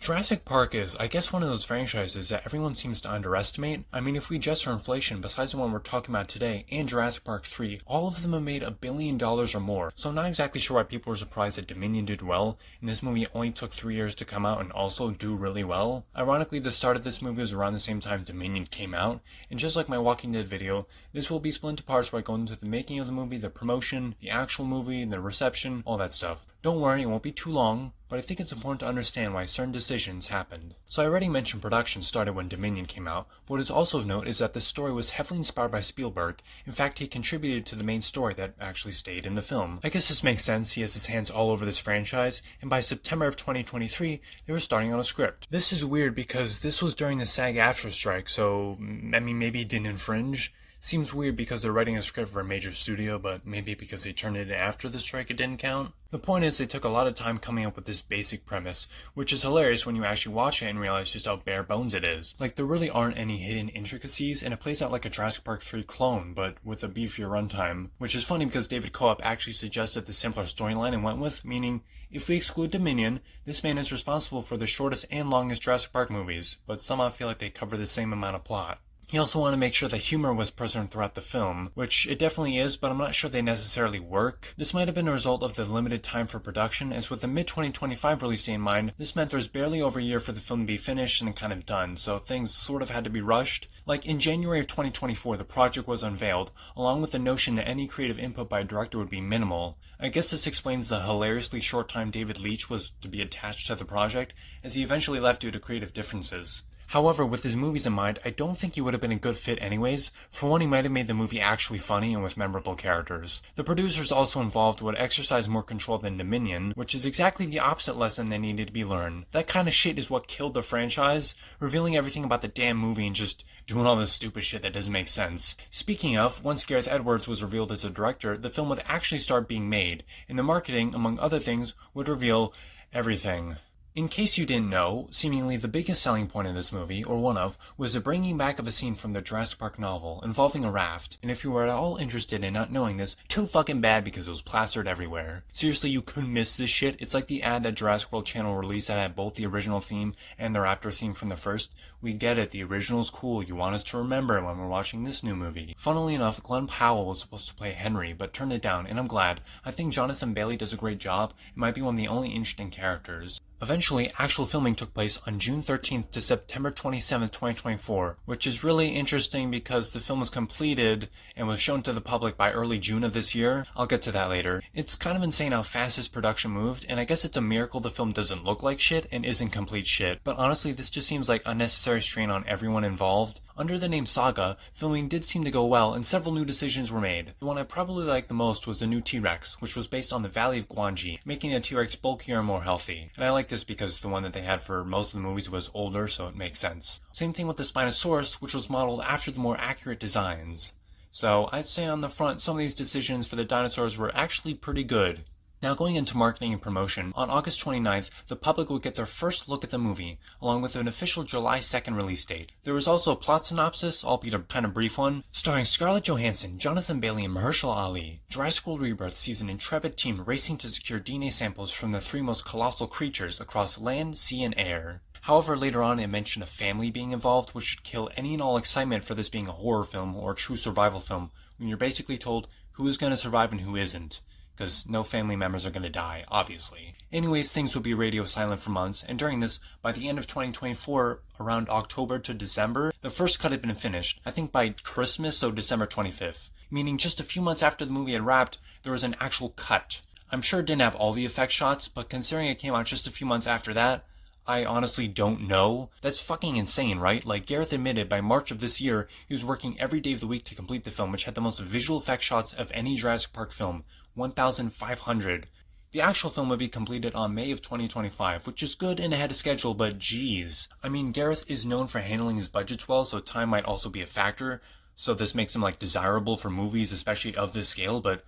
Jurassic Park is, I guess, one of those franchises that everyone seems to underestimate. I mean, if we adjust for inflation, besides the one we're talking about today, and Jurassic Park 3, all of them have made $1 billion or more. So I'm not exactly sure why people are surprised that Dominion did well, and this movie only took 3 years to come out and also do really well. Ironically, the start of this movie was around the same time Dominion came out, and just like my Walking Dead video, this will be split into parts where I go into the making of the movie, the promotion, the actual movie, the reception, all that stuff. Don't worry, it won't be too long, but I think it's important to understand why certain decisions happened. So I already mentioned production started when Dominion came out, but what is also of note is that the story was heavily inspired by Spielberg. In fact, he contributed to the main story that actually stayed in the film. I guess this makes sense, he has his hands all over this franchise, and by September of 2023, they were starting on a script. This is weird because this was during the SAG-AFTRA strike, so, I mean, maybe it didn't infringe. Seems weird because they're writing a script for a major studio, but maybe because they turned it in after the strike it didn't count. The point is they took a lot of time coming up with this basic premise, which is hilarious when you actually watch it and realize just how bare bones it is. Like, there really aren't any hidden intricacies, and it plays out like a Jurassic Park 3 clone, but with a beefier runtime. Which is funny because David Coop actually suggested the simpler storyline and went with, meaning, if we exclude Dominion, this man is responsible for the shortest and longest Jurassic Park movies, but somehow feel like they cover the same amount of plot. He also wanted to make sure that humor was present throughout the film, which it definitely is, but I'm not sure they necessarily work. This might have been a result of the limited time for production, as with the mid-2025 release date in mind, this meant there was barely over a year for the film to be finished and kind of done, so things sort of had to be rushed. Like, in January of 2024, the project was unveiled, along with the notion that any creative input by a director would be minimal. I guess this explains the hilariously short time David Leitch was to be attached to the project, as he eventually left due to creative differences. However, with his movies in mind, I don't think he would have been a good fit anyways. For one, he might have made the movie actually funny and with memorable characters. The producers also involved would exercise more control than Dominion, which is exactly the opposite lesson that needed to be learned. That kind of shit is what killed the franchise, revealing everything about the damn movie and just doing all this stupid shit that doesn't make sense. Speaking of, once Gareth Edwards was revealed as a director, the film would actually start being made, and the marketing, among other things, would reveal everything. In case you didn't know, seemingly the biggest selling point of this movie, or one of, was the bringing back of a scene from the Jurassic Park novel involving a raft, and if you were at all interested in not knowing this, too fucking bad because it was plastered everywhere. Seriously, you couldn't miss this shit. It's like the ad that Jurassic World Channel released that had both the original theme and the Raptor theme from the first. We get it, the original's cool, you want us to remember when we're watching this new movie. Funnily enough, Glenn Powell was supposed to play Henry, but turned it down, and I'm glad. I think Jonathan Bailey does a great job, and might be one of the only interesting characters. Eventually, actual filming took place on June 13th to September 27th, 2024, which is really interesting because the film was completed and was shown to the public by early June of this year. I'll get to that later. It's kind of insane how fast this production moved, and I guess it's a miracle the film doesn't look like shit and isn't complete shit, but honestly this just seems like unnecessary strain on everyone involved. Under the name Saga, filming did seem to go well and several new decisions were made. The one I probably liked the most was the new T-Rex, which was based on the Valley of Gwangi, making the T-Rex bulkier and more healthy. And I like this because the one that they had for most of the movies was older, so it makes sense. Same thing with the Spinosaurus, which was modeled after the more accurate designs. So I'd say on the front, some of these decisions for the dinosaurs were actually pretty good. Now going into marketing and promotion, on August 29th, the public would get their first look at the movie, along with an official July 2nd release date. There was also a plot synopsis, albeit a kind of brief one, starring Scarlett Johansson, Jonathan Bailey, and Mahershala Ali. Jurassic World Rebirth sees an intrepid team racing to secure DNA samples from the three most colossal creatures across land, sea, and air. However, later on it mentioned a family being involved, which should kill any and all excitement for this being a horror film or a true survival film, when you're basically told who is going to survive and who isn't. Because no family members are going to die, obviously. Anyways, things would be radio silent for months, and during this, by the end of 2024, around October to December, the first cut had been finished, I think by Christmas, so December 25th. Meaning just a few months after the movie had wrapped, there was an actual cut. I'm sure it didn't have all the effect shots, but considering it came out just a few months after that, I honestly don't know. That's fucking insane, right? Like, Gareth admitted by March of this year, he was working every day of the week to complete the film, which had the most visual effect shots of any Jurassic Park film, 1,500. The actual film would be completed on May of 2025, which is good and ahead of schedule, but geez. I mean, Gareth is known for handling his budgets well, so time might also be a factor, so this makes him, like, desirable for movies, especially of this scale, but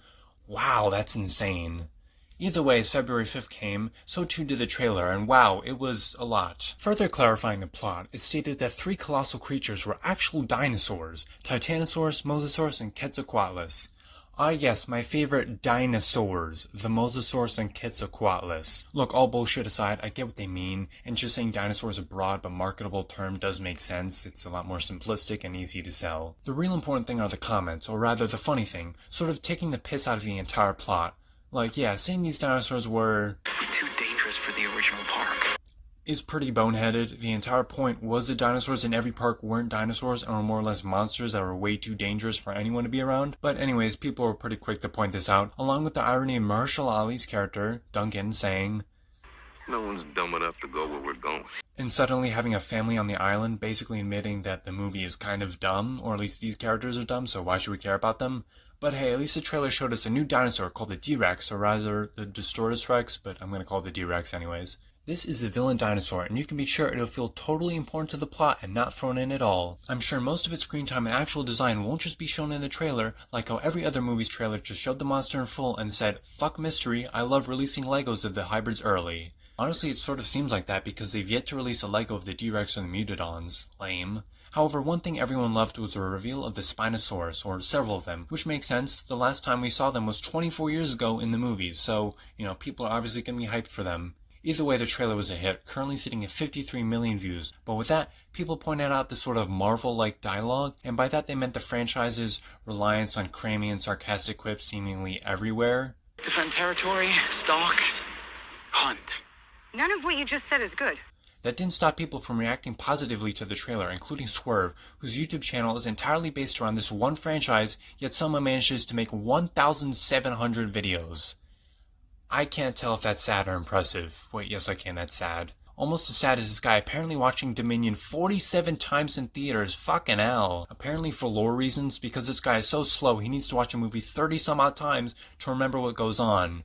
wow, that's insane. Either way, as February 5th came, so too did the trailer, and wow, it was a lot. Further clarifying the plot, it stated that three colossal creatures were actual dinosaurs, Titanosaurus, Mosasaurus, and Quetzalcoatlus. Ah yes, my favorite dinosaurs, the Mosasaurus and Quetzalcoatlus. Look, all bullshit aside, I get what they mean, and just saying dinosaur is a broad but marketable term does make sense. It's a lot more simplistic and easy to sell. The real important thing are the comments, or rather the funny thing, sort of taking the piss out of the entire plot. Like, yeah, saying these dinosaurs were too dangerous for the original park is pretty boneheaded. The entire point was that dinosaurs in every park weren't dinosaurs and were more or less monsters that were way too dangerous for anyone to be around. But anyways, people were pretty quick to point this out, along with the irony of Mahershala Ali's character, Duncan, saying, "No one's dumb enough to go where we're going." And suddenly having a family on the island, basically admitting that the movie is kind of dumb, or at least these characters are dumb, so why should we care about them? But hey, at least the trailer showed us a new dinosaur called the D-Rex, or rather the Distortus Rex, but I'm gonna call it the D-Rex anyways. This is the villain dinosaur, and you can be sure it'll feel totally important to the plot and not thrown in at all. I'm sure most of its screen time and actual design won't just be shown in the trailer, like how every other movie's trailer just showed the monster in full and said, "Fuck mystery, I love releasing Legos of the hybrids early." Honestly, it sort of seems like that because they've yet to release a Lego of the D-Rex or the Mutodons. Lame. However, one thing everyone loved was a reveal of the Spinosaurus, or several of them, which makes sense. The last time we saw them was 24 years ago in the movies, so, people are obviously going to be hyped for them. Either way, the trailer was a hit, currently sitting at 53 million views, but with that, people pointed out the sort of Marvel-like dialogue, and by that they meant the franchise's reliance on cramming and sarcastic quips seemingly everywhere. Defend territory, stalk, hunt. None of what you just said is good. That didn't stop people from reacting positively to the trailer, including Swerve, whose YouTube channel is entirely based around this one franchise, yet somehow manages to make 1,700 videos. I can't tell if that's sad or impressive. Wait, yes I can, that's sad. Almost as sad as this guy apparently watching Dominion 47 times in theaters, fucking hell. Apparently for lore reasons, because this guy is so slow he needs to watch a movie 30 some odd times to remember what goes on.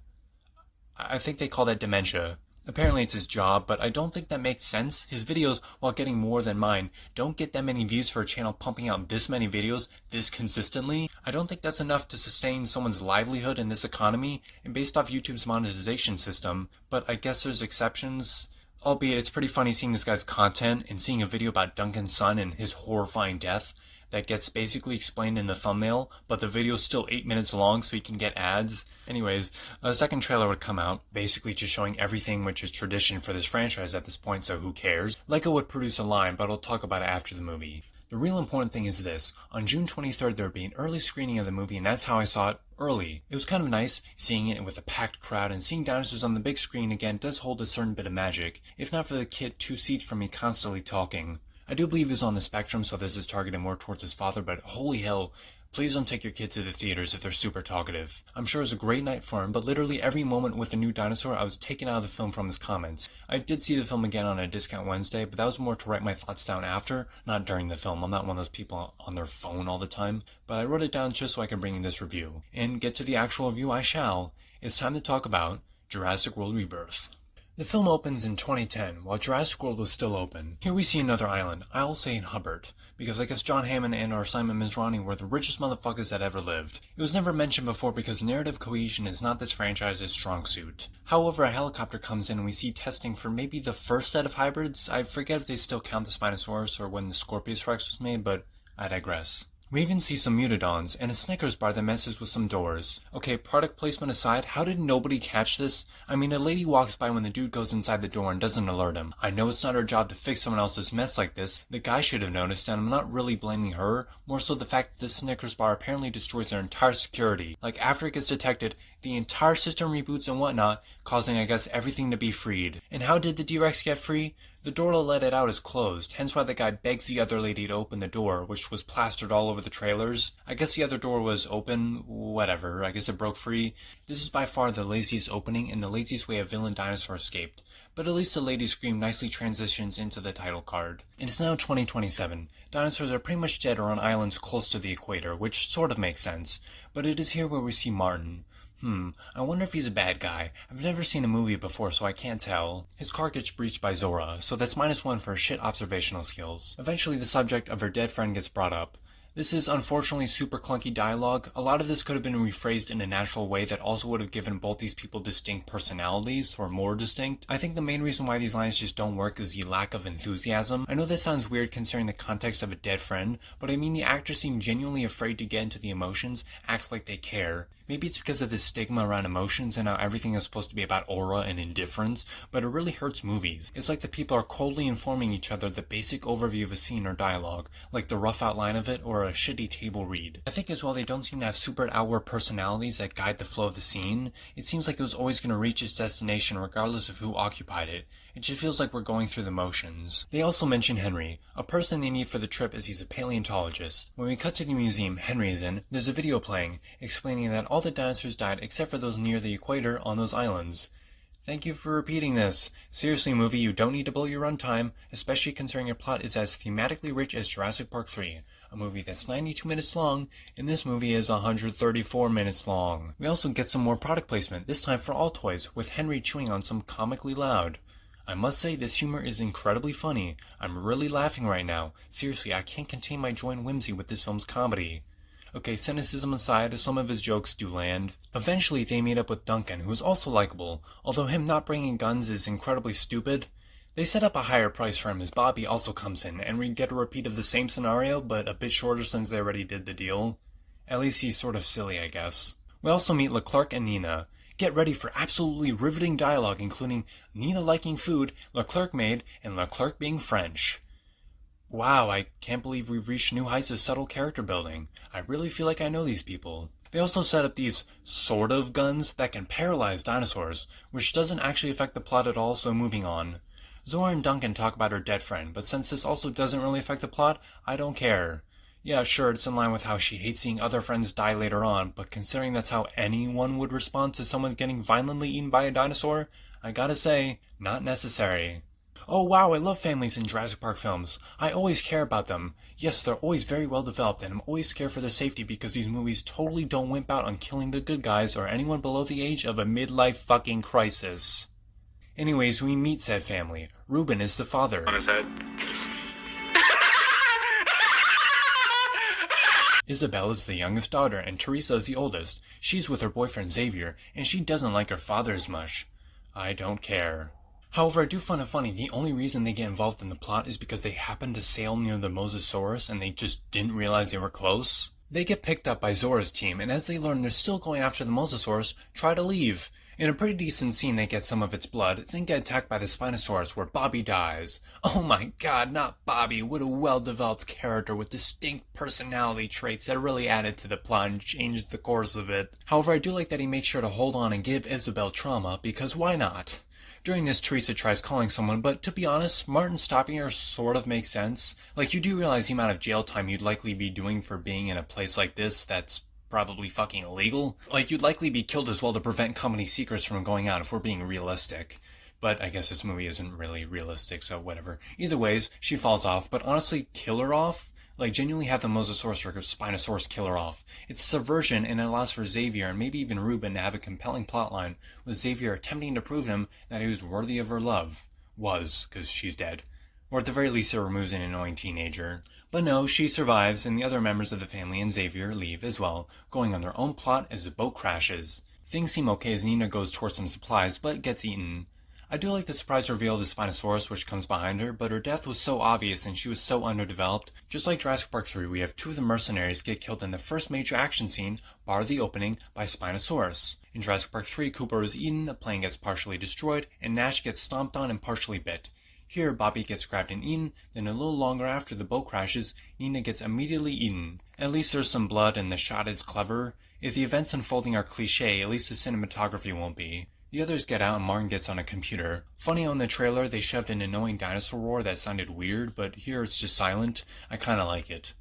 I think they call that dementia. Apparently it's his job, but I don't think that makes sense. His videos, while getting more than mine, don't get that many views for a channel pumping out this many videos this consistently. I don't think that's enough to sustain someone's livelihood in this economy, and based off YouTube's monetization system, but I guess there's exceptions. Albeit it's pretty funny seeing this guy's content and seeing a video about Duncan's son and his horrifying death that gets basically explained in the thumbnail, but the video's still 8 minutes long so you can get ads. Anyways, a second trailer would come out, basically just showing everything which is tradition for this franchise at this point, so who cares? Lego would produce a line, but I'll talk about it after the movie. The real important thing is this. On June 23rd there would be an early screening of the movie, and that's how I saw it early. It was kind of nice seeing it with a packed crowd, and seeing dinosaurs on the big screen again does hold a certain bit of magic, if not for the kid 2 seats from me constantly talking. I do believe he's on the spectrum, so this is targeted more towards his father, but holy hell, please don't take your kid to the theaters if they're super talkative. I'm sure it was a great night for him, but literally every moment with the new dinosaur, I was taken out of the film from his comments. I did see the film again on a discount Wednesday, but that was more to write my thoughts down after, not during the film. I'm not one of those people on their phone all the time, but I wrote it down just so I can bring you this review. And get to the actual review I shall. It's time to talk about Jurassic World Rebirth. The film opens in 2010, while Jurassic World was still open. Here we see another island, I'll say in Hubbard, because I guess John Hammond and or Simon Mizrahi were the richest motherfuckers that ever lived. It was never mentioned before because narrative cohesion is not this franchise's strong suit. However, a helicopter comes in and we see testing for maybe the first set of hybrids. I forget if they still count the Spinosaurus or when the Scorpius Rex was made, but I digress. We even see some Mutodons, and a Snickers bar that messes with some doors. Okay, product placement aside, how did nobody catch this? I mean, a lady walks by when the dude goes inside the door and doesn't alert him. I know it's not her job to fix someone else's mess like this. The guy should have noticed, and I'm not really blaming her, more so the fact that this Snickers bar apparently destroys their entire security. Like, after it gets detected, the entire system reboots and whatnot, causing, I guess, everything to be freed. And how did the D-Rex get free? The door to let it out is closed, hence why the guy begs the other lady to open the door, which was plastered all over the trailers. I guess the other door was open, whatever, I guess it broke free. This is by far the laziest opening and the laziest way a villain dinosaur escaped. But at least the lady's scream nicely transitions into the title card. And it's now 2027. Dinosaurs are pretty much dead or on islands close to the equator, which sort of makes sense. But it is here where we see Martin. I wonder if he's a bad guy. I've never seen a movie before, so I can't tell. His car gets breached by Zora, so that's -1 for shit observational skills. Eventually, the subject of her dead friend gets brought up. This is unfortunately super clunky dialogue. A lot of this could have been rephrased in a natural way that also would have given both these people distinct personalities, or more distinct. I think the main reason why these lines just don't work is the lack of enthusiasm. I know this sounds weird considering the context of a dead friend, but I mean the actors seem genuinely afraid to get into the emotions, act like they care. Maybe it's because of this stigma around emotions and how everything is supposed to be about aura and indifference, but it really hurts movies. It's like the people are coldly informing each other the basic overview of a scene or dialogue, like the rough outline of it or a shitty table read. I think as well they don't seem to have super outward personalities that guide the flow of the scene. It seems like it was always going to reach its destination regardless of who occupied it. It just feels like we're going through the motions. They also mention Henry, a person they need for the trip as he's a paleontologist. When we cut to the museum Henry is in, there's a video playing, explaining that all the dinosaurs died except for those near the equator on those islands. Thank you for repeating this. Seriously, movie, you don't need to blow your runtime, especially considering your plot is as thematically rich as Jurassic Park 3. A movie that's 92 minutes long, and this movie is 134 minutes long. We also get some more product placement, this time for Altoids, with Henry chewing on some comically loud. I must say, this humor is incredibly funny. I'm really laughing right now. Seriously, I can't contain my joy and whimsy with this film's comedy. Okay, cynicism aside, some of his jokes do land. Eventually, they meet up with Duncan, who is also likable, although him not bringing guns is incredibly stupid. They set up a higher price for him as Bobby also comes in, and we get a repeat of the same scenario, but a bit shorter since they already did the deal. At least he's sort of silly, I guess. We also meet Leclerc and Nina. Get ready for absolutely riveting dialogue, including Nina liking food, Leclerc made, and Leclerc being French. Wow, I can't believe we've reached new heights of subtle character building. I really feel like I know these people. They also set up these sort of guns that can paralyze dinosaurs, which doesn't actually affect the plot at all, so moving on. Zora and Duncan talk about her dead friend, but since this also doesn't really affect the plot, I don't care. Yeah, sure, it's in line with how she hates seeing other friends die later on, but considering that's how anyone would respond to someone getting violently eaten by a dinosaur, I gotta say, not necessary. Oh wow, I love families in Jurassic Park films. I always care about them. Yes, they're always very well developed, and I'm always scared for their safety because these movies totally don't wimp out on killing the good guys or anyone below the age of a midlife fucking crisis. Anyways, we meet said family. Ruben is the father. On his head. Isabel is the youngest daughter, and Teresa is the oldest. She's with her boyfriend Xavier, and she doesn't like her father as much. I don't care. However, I do find it funny, the only reason they get involved in the plot is because they happen to sail near the Mosasaurus and they just didn't realize they were close. They get picked up by Zora's team, and as they learn they're still going after the Mosasaurus, try to leave. In a pretty decent scene, they get some of its blood, then get attacked by the Spinosaurus where Bobby dies. Oh my god, not Bobby. What a well-developed character with distinct personality traits that really added to the plot and changed the course of it. However, I do like that he makes sure to hold on and give Isabel trauma, because why not? During this, Teresa tries calling someone, but to be honest, Martin stopping her sort of makes sense. Like, you do realize the amount of jail time you'd likely be doing for being in a place like this that's probably fucking illegal. Like, you'd likely be killed as well to prevent company secrets from going out if we're being realistic. But I guess this movie isn't really realistic, so whatever. Either ways, she falls off, but honestly, kill her off? Like, genuinely have the Mosasaurus or Spinosaurus kill her off. It's subversion, and it allows for Xavier and maybe even Ruben to have a compelling plotline, with Xavier attempting to prove him that he was worthy of her love. Was, because she's dead. Or at the very least it removes an annoying teenager. But no, she survives, and the other members of the family and Xavier leave as well, going on their own plot as the boat crashes. Things seem okay as Nina goes towards some supplies, but gets eaten. I do like the surprise reveal of the Spinosaurus which comes behind her, but her death was so obvious and she was so underdeveloped. Just like Jurassic Park 3, we have two of the mercenaries get killed in the first major action scene, bar the opening, by Spinosaurus. In Jurassic Park 3, Cooper is eaten, the plane gets partially destroyed, and Nash gets stomped on and partially bit. Here, Bobby gets grabbed and eaten, then a little longer after the boat crashes, Nina gets immediately eaten. At least there's some blood and the shot is clever. If the events unfolding are cliché, at least the cinematography won't be. The others get out and Martin gets on a computer. Funny, on the trailer they shoved an annoying dinosaur roar that sounded weird, but here it's just silent. I kinda like it.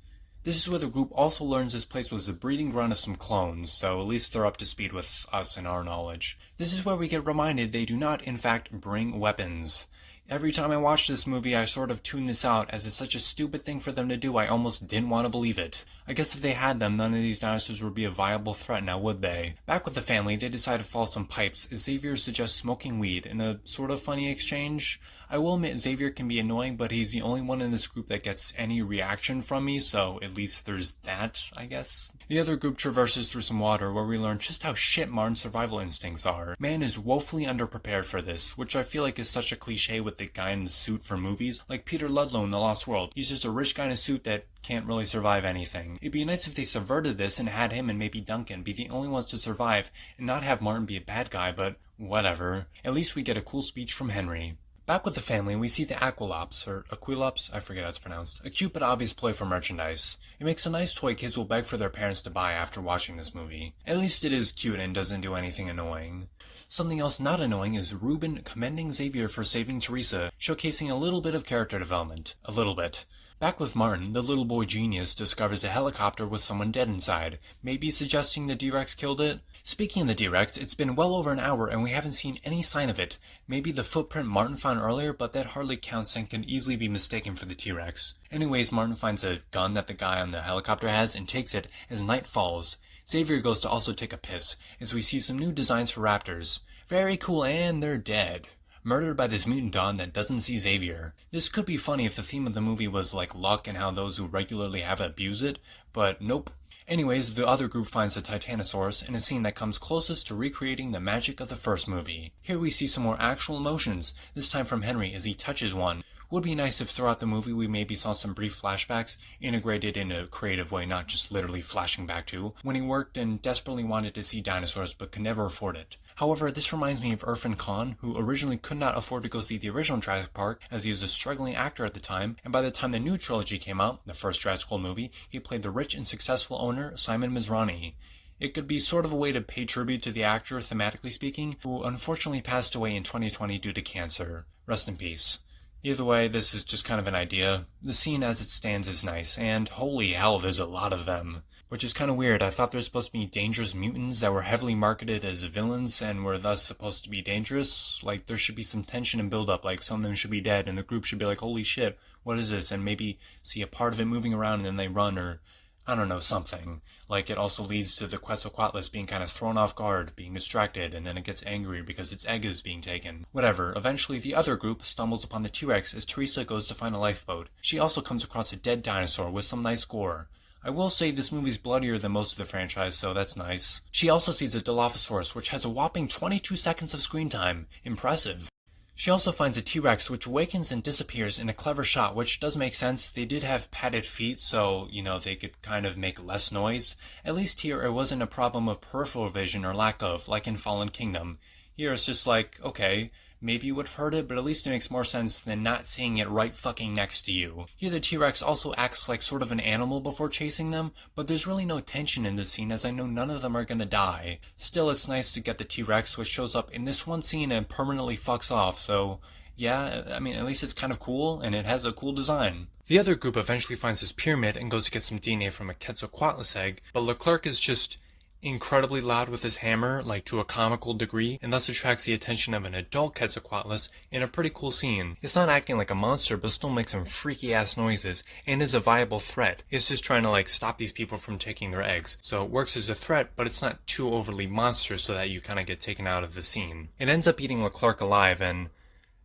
This is where the group also learns this place was the breeding ground of some clones, so at least they're up to speed with us and our knowledge. This is where we get reminded they do not, in fact, bring weapons. Every time I watch this movie, I sort of tune this out, as it's such a stupid thing for them to do I almost didn't want to believe it. I guess if they had them, none of these dinosaurs would be a viable threat now, would they? Back with the family, they decide to follow some pipes, as Xavier suggests smoking weed in a sort of funny exchange. I will admit Xavier can be annoying, but he's the only one in this group that gets any reaction from me, so at least there's that, I guess. The other group traverses through some water where we learn just how shit Martin's survival instincts are. Man is woefully underprepared for this, which I feel like is such a cliche with the guy in the suit for movies, like Peter Ludlow in The Lost World. He's just a rich guy in a suit that can't really survive anything. It'd be nice if they subverted this and had him and maybe Duncan be the only ones to survive and not have Martin be a bad guy, but whatever. At least we get a cool speech from Henry. Back with the family, we see the Aquilops, or Aquilops, I forget how it's pronounced, a cute but obvious play for merchandise. It makes a nice toy kids will beg for their parents to buy after watching this movie. At least it is cute and doesn't do anything annoying. Something else not annoying is Ruben commending Xavier for saving Teresa, showcasing a little bit of character development. A little bit. Back with Martin, the little boy genius discovers a helicopter with someone dead inside, maybe suggesting the D-Rex killed it? Speaking of the D-Rex, it's been well over an hour and we haven't seen any sign of it. Maybe the footprint Martin found earlier, but that hardly counts and can easily be mistaken for the T-Rex. Anyways, Martin finds a gun that the guy on the helicopter has and takes it as night falls. Xavier goes to also take a piss, as we see some new designs for raptors. Very cool, and they're dead. Murdered by this mutant Dawn that doesn't see Xavier. This could be funny if the theme of the movie was like luck and how those who regularly have it abuse it, but nope. Anyways, the other group finds the Titanosaurus in a scene that comes closest to recreating the magic of the first movie. Here we see some more actual emotions, this time from Henry as he touches one. Would be nice if throughout the movie we maybe saw some brief flashbacks, integrated in a creative way, not just literally flashing back to, when he worked and desperately wanted to see dinosaurs but could never afford it. However, this reminds me of Irfan Khan, who originally could not afford to go see the original Jurassic Park as he was a struggling actor at the time, and by the time the new trilogy came out, the first Jurassic World movie, he played the rich and successful owner, Simon Mizrahi. It could be sort of a way to pay tribute to the actor, thematically speaking, who unfortunately passed away in 2020 due to cancer. Rest in peace. Either way, this is just kind of an idea. The scene as it stands is nice, and holy hell, there's a lot of them. Which is kind of weird. I thought there were supposed to be dangerous mutants that were heavily marketed as villains and were thus supposed to be dangerous. Like, there should be some tension and build-up, like some of them should be dead, and the group should be like, holy shit, what is this? And maybe see a part of it moving around and then they run, or I don't know, something. Like, it also leads to the Quetzalcoatlus being kind of thrown off guard, being distracted, and then it gets angry because its egg is being taken. Whatever, eventually the other group stumbles upon the T-Rex as Teresa goes to find a lifeboat. She also comes across a dead dinosaur with some nice gore. I will say this movie's bloodier than most of the franchise, so that's nice. She also sees a Dilophosaurus, which has a whopping 22 seconds of screen time. Impressive. She also finds a T-Rex, which awakens and disappears in a clever shot, which does make sense. They did have padded feet, so, they could kind of make less noise. At least here, it wasn't a problem of peripheral vision or lack of, like in Fallen Kingdom. Here, it's just like, okay, maybe you would have heard it, but at least it makes more sense than not seeing it right fucking next to you. Here the T-Rex also acts like sort of an animal before chasing them, but there's really no tension in this scene as I know none of them are gonna die. Still, it's nice to get the T-Rex, which shows up in this one scene and permanently fucks off, so yeah, I mean, at least it's kind of cool, and it has a cool design. The other group eventually finds this pyramid and goes to get some DNA from a Quetzalcoatlus egg, but Leclerc is just incredibly loud with his hammer, like to a comical degree, and thus attracts the attention of an adult Quetzalcoatlus in a pretty cool scene. It's not acting like a monster, but still makes some freaky ass noises, and is a viable threat. It's just trying to stop these people from taking their eggs. So it works as a threat, but it's not too overly monstrous so that you kind of get taken out of the scene. It ends up eating Leclerc alive, and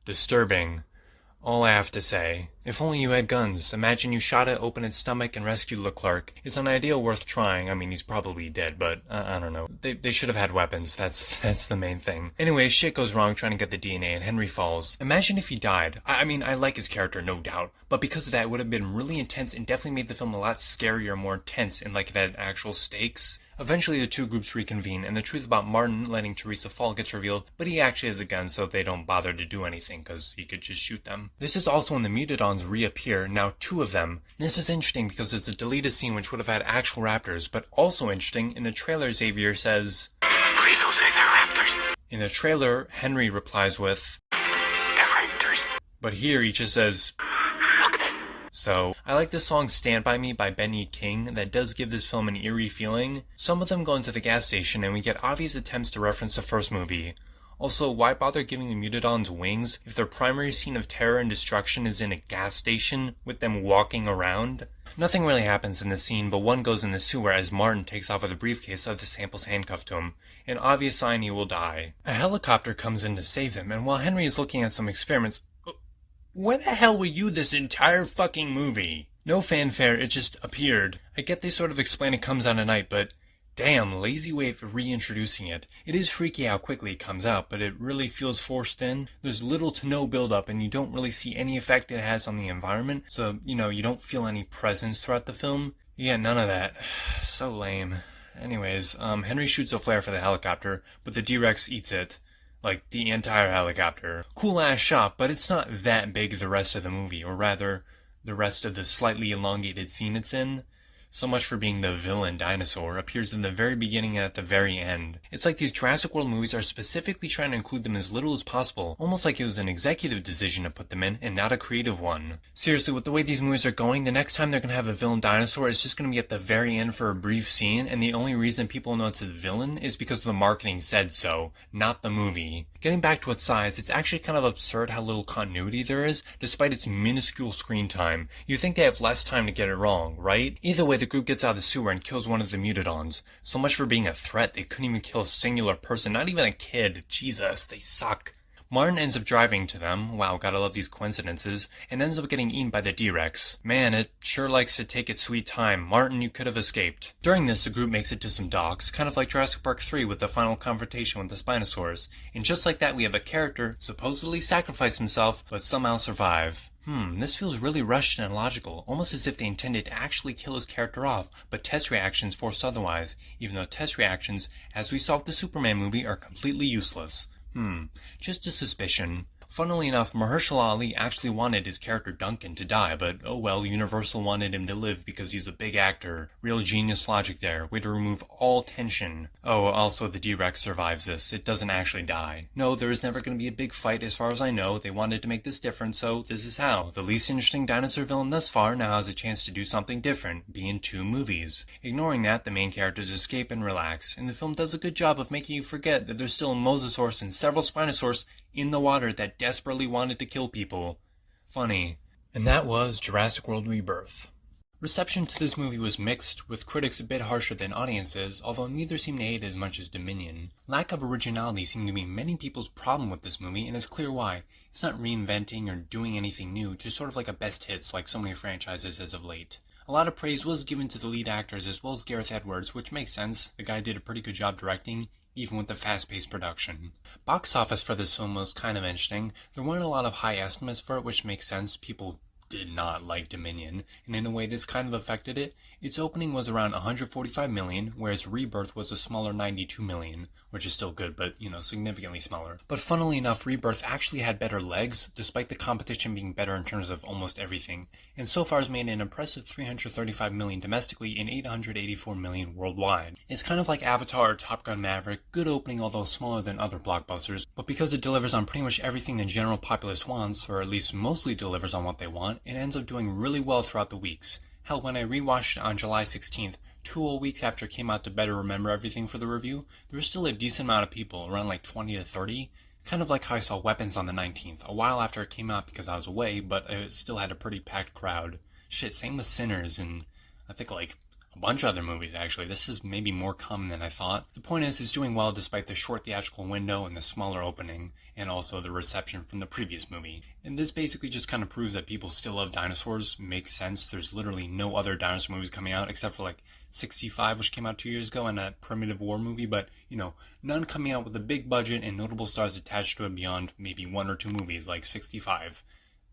disturbing. All I have to say, if only you had guns. Imagine you shot it, opened its stomach, and rescued Leclerc. It's an idea worth trying. I mean, he's probably dead, but I don't know. They should have had weapons. That's the main thing. Anyway, shit goes wrong trying to get the DNA, and Henry falls. Imagine if he died. I mean, I like his character, no doubt, but because of that, it would have been really intense and definitely made the film a lot scarier, more intense, and like it had actual stakes. Eventually, the two groups reconvene, and the truth about Martin letting Teresa fall gets revealed, but he actually has a gun, so they don't bother to do anything, because he could just shoot them. This is also when the Mutadons reappear, now 2 of them. This is interesting because there's a deleted scene which would have had actual raptors, but also interesting, in the trailer Xavier says, Please don't say they're raptors. In the trailer, Henry replies with, They're raptors. but here he just says, So, I like the song Stand By Me by Benny King that does give this film an eerie feeling. Some of them go into the gas station and we get obvious attempts to reference the first movie. Also, why bother giving the Mutadons wings if their primary scene of terror and destruction is in a gas station with them walking around? Nothing really happens in this scene, but one goes in the sewer as Martin takes off with a briefcase of the samples handcuffed to him, an obvious sign he will die. A helicopter comes in to save them, and while Henry is looking at some experiments... Where the hell were you this entire fucking movie? No fanfare, it just appeared. I get they sort of explain it comes out at night, but damn, lazy way of reintroducing it. It is freaky how quickly it comes out, but it really feels forced in. There's little to no build-up, and you don't really see any effect it has on the environment, so, you don't feel any presence throughout the film. Yeah, none of that. So lame. Anyways, Henry shoots a flare for the helicopter, but the D-Rex eats it. Like, the entire helicopter. Cool-ass shot, but it's not that big the rest of the movie, or rather, the rest of the slightly elongated scene it's in. So much for being the villain dinosaur, appears in the very beginning and at the very end. It's like these Jurassic World movies are specifically trying to include them as little as possible, almost like it was an executive decision to put them in and not a creative one. Seriously, with the way these movies are going, the next time they're going to have a villain dinosaur, it's just going to be at the very end for a brief scene, and the only reason people know it's a villain is because the marketing said so, not the movie. Getting back to its size, it's actually kind of absurd how little continuity there is, despite its minuscule screen time. You think they have less time to get it wrong, right? Either way, the group gets out of the sewer and kills one of the mutodons. So much for being a threat, they couldn't even kill a singular person, not even a kid. Jesus, they suck. Martin ends up driving to them, wow, gotta love these coincidences, and ends up getting eaten by the D-Rex. Man, it sure likes to take its sweet time. Martin, you could have escaped. During this, the group makes it to some docks, kind of like Jurassic Park 3 with the final confrontation with the Spinosaurs. And just like that, we have a character supposedly sacrifice himself, but somehow survive. This feels really rushed and illogical, almost as if they intended to actually kill his character off, but test reactions force otherwise, even though test reactions, as we saw with the Superman movie, are completely useless. Just a suspicion. Funnily enough, Mahershala Ali actually wanted his character Duncan to die, but oh well, Universal wanted him to live because he's a big actor. Real genius logic there. Way to remove all tension. Oh, also the D-Rex survives this. It doesn't actually die. No, there is never going to be a big fight as far as I know. They wanted to make this different, so this is how. The least interesting dinosaur villain thus far now has a chance to do something different, be in 2 movies. Ignoring that, the main characters escape and relax, and the film does a good job of making you forget that there's still a mosasaurus and several spinosaurs in the water that desperately wanted to kill people. Funny. And that was Jurassic World Rebirth. Reception to this movie was mixed, with critics a bit harsher than audiences, although neither seemed to hate it as much as Dominion. Lack of originality seemed to be many people's problem with this movie, and it's clear why. It's not reinventing or doing anything new, just sort of like a best hits like so many franchises as of late. A lot of praise was given to the lead actors as well as Gareth Edwards, which makes sense. The guy did a pretty good job directing, even with the fast-paced production. Box office for this film was kind of interesting. There weren't a lot of high estimates for it, which makes sense. People did not like Dominion, and in a way this kind of affected it. Its opening was around $145 million, whereas Rebirth was a smaller $92 million, which is still good, but, significantly smaller. But funnily enough, Rebirth actually had better legs, despite the competition being better in terms of almost everything, and so far has made an impressive $335 million domestically and $884 million worldwide. It's kind of like Avatar or Top Gun Maverick, good opening although smaller than other blockbusters, but because it delivers on pretty much everything the general populace wants, or at least mostly delivers on what they want, it ends up doing really well throughout the weeks. Hell, when I rewatched it on July 16th, 2 whole weeks after it came out to better remember everything for the review, there was still a decent amount of people, around like 20 to 30, kind of like how I saw Weapons on the 19th, a while after it came out because I was away, but it still had a pretty packed crowd. Shit, same with Sinners, and I think like a bunch of other movies actually. This is maybe more common than I thought. The point is, it's doing well despite the short theatrical window and the smaller opening, and also the reception from the previous movie. And this basically just kind of proves that people still love dinosaurs. Makes sense. There's literally no other dinosaur movies coming out except for like 65, which came out 2 years ago, and a Primitive War movie, but none coming out with a big budget and notable stars attached to it beyond maybe 1 or 2 movies like 65.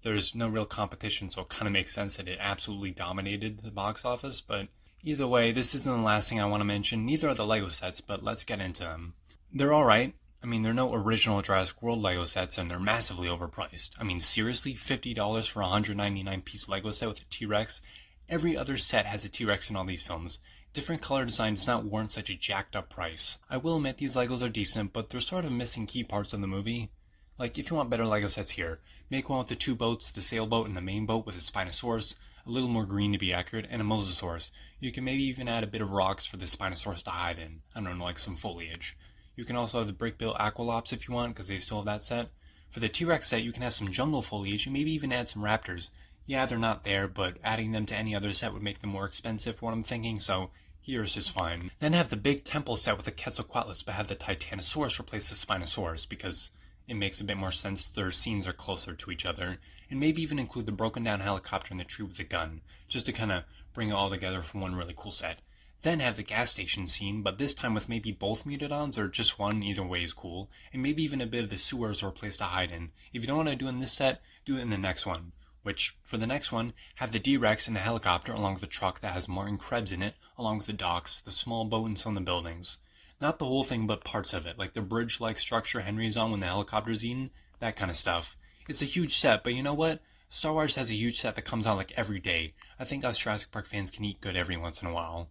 There's no real competition, so it kind of makes sense that it absolutely dominated the box office, but either way, this isn't the last thing I want to mention. Neither are the LEGO sets, but let's get into them. They're alright. I mean, they're no original Jurassic World LEGO sets, and they're massively overpriced. I mean, seriously? $50 for a 199-piece LEGO set with a T-Rex? Every other set has a T-Rex in all these films. Different color design does not warrant such a jacked-up price. I will admit these LEGOs are decent, but they're sort of missing key parts of the movie. Like, if you want better LEGO sets here, make one with the 2 boats, the sailboat and the main boat with a Spinosaurus, a little more green to be accurate, and a Mosasaurus. You can maybe even add a bit of rocks for the Spinosaurus to hide in. I don't know, like some foliage. You can also have the brick-built Aqualops if you want, because they still have that set. For the T-Rex set, you can have some jungle foliage and maybe even add some raptors. Yeah, they're not there, but adding them to any other set would make them more expensive for what I'm thinking, so here's just fine. Then have the big temple set with the Quetzalcoatlus, but have the Titanosaurus replace the Spinosaurus, because it makes a bit more sense. Their scenes are closer to each other. And maybe even include the broken down helicopter in the tree with the gun, just to kind of bring it all together from one really cool set. Then have the gas station scene, but this time with maybe both mutodons or just one, either way is cool. And maybe even a bit of the sewers or a place to hide in. If you don't want to do it in this set, do it in the next one. Which, for the next one, have the D-Rex in the helicopter along with the truck that has Martin Krebs in it, along with the docks, the small boat, and some of the buildings. Not the whole thing, but parts of it, like the bridge-like structure Henry's on when the helicopter's eaten, that kind of stuff. It's a huge set, but you know what? Star Wars has a huge set that comes out like every day. I think us Jurassic Park fans can eat good every once in a while.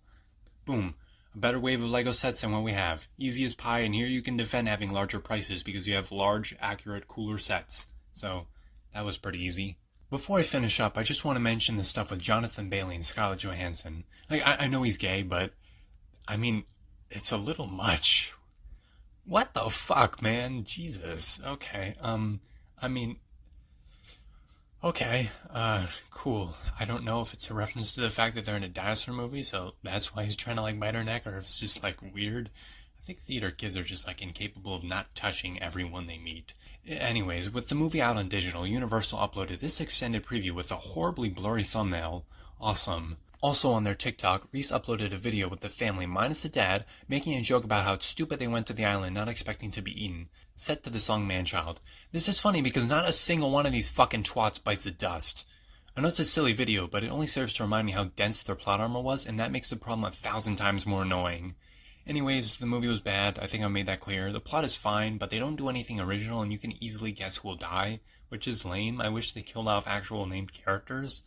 Boom. A better wave of LEGO sets than what we have. Easy as pie, and here you can defend having larger prices because you have large, accurate, cooler sets. So, that was pretty easy. Before I finish up, I just want to mention the stuff with Jonathan Bailey and Scarlett Johansson. Like, I know he's gay, but, I mean, it's a little much. What the fuck, man? Jesus. Okay, okay, cool. I don't know if it's a reference to the fact that they're in a dinosaur movie, so that's why he's trying to, like, bite her neck, or if it's just, like, weird. I think theater kids are just, like, incapable of not touching everyone they meet. Anyways, with the movie out on digital, Universal uploaded this extended preview with a horribly blurry thumbnail. Awesome. Also on their TikTok, Reese uploaded a video with the family minus the dad, making a joke about how it's stupid they went to the island not expecting to be eaten, set to the song Manchild. This is funny because not a single one of these fucking twats bites the dust. I know it's a silly video, but it only serves to remind me how dense their plot armor was, and that makes the problem 1,000 times more annoying. Anyways, the movie was bad, I think I made that clear. The plot is fine, but they don't do anything original, and you can easily guess who will die, which is lame. I wish they killed off actual named characters.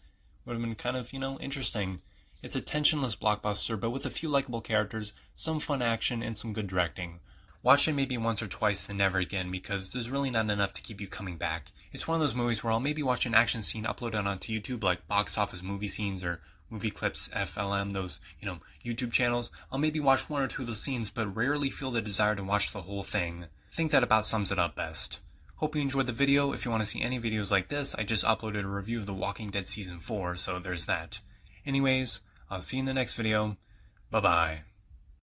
Would have been kind of, interesting. It's a tensionless blockbuster, but with a few likable characters, some fun action, and some good directing. Watch it maybe once or twice, then never again, because there's really not enough to keep you coming back. It's one of those movies where I'll maybe watch an action scene uploaded onto YouTube, like box office movie scenes or movie clips, FLM, those, YouTube channels. I'll maybe watch one or two of those scenes, but rarely feel the desire to watch the whole thing. I think that about sums it up best. Hope you enjoyed the video. If you want to see any videos like this, I just uploaded a review of The Walking Dead Season 4, so there's that. Anyways, I'll see you in the next video. Bye-bye.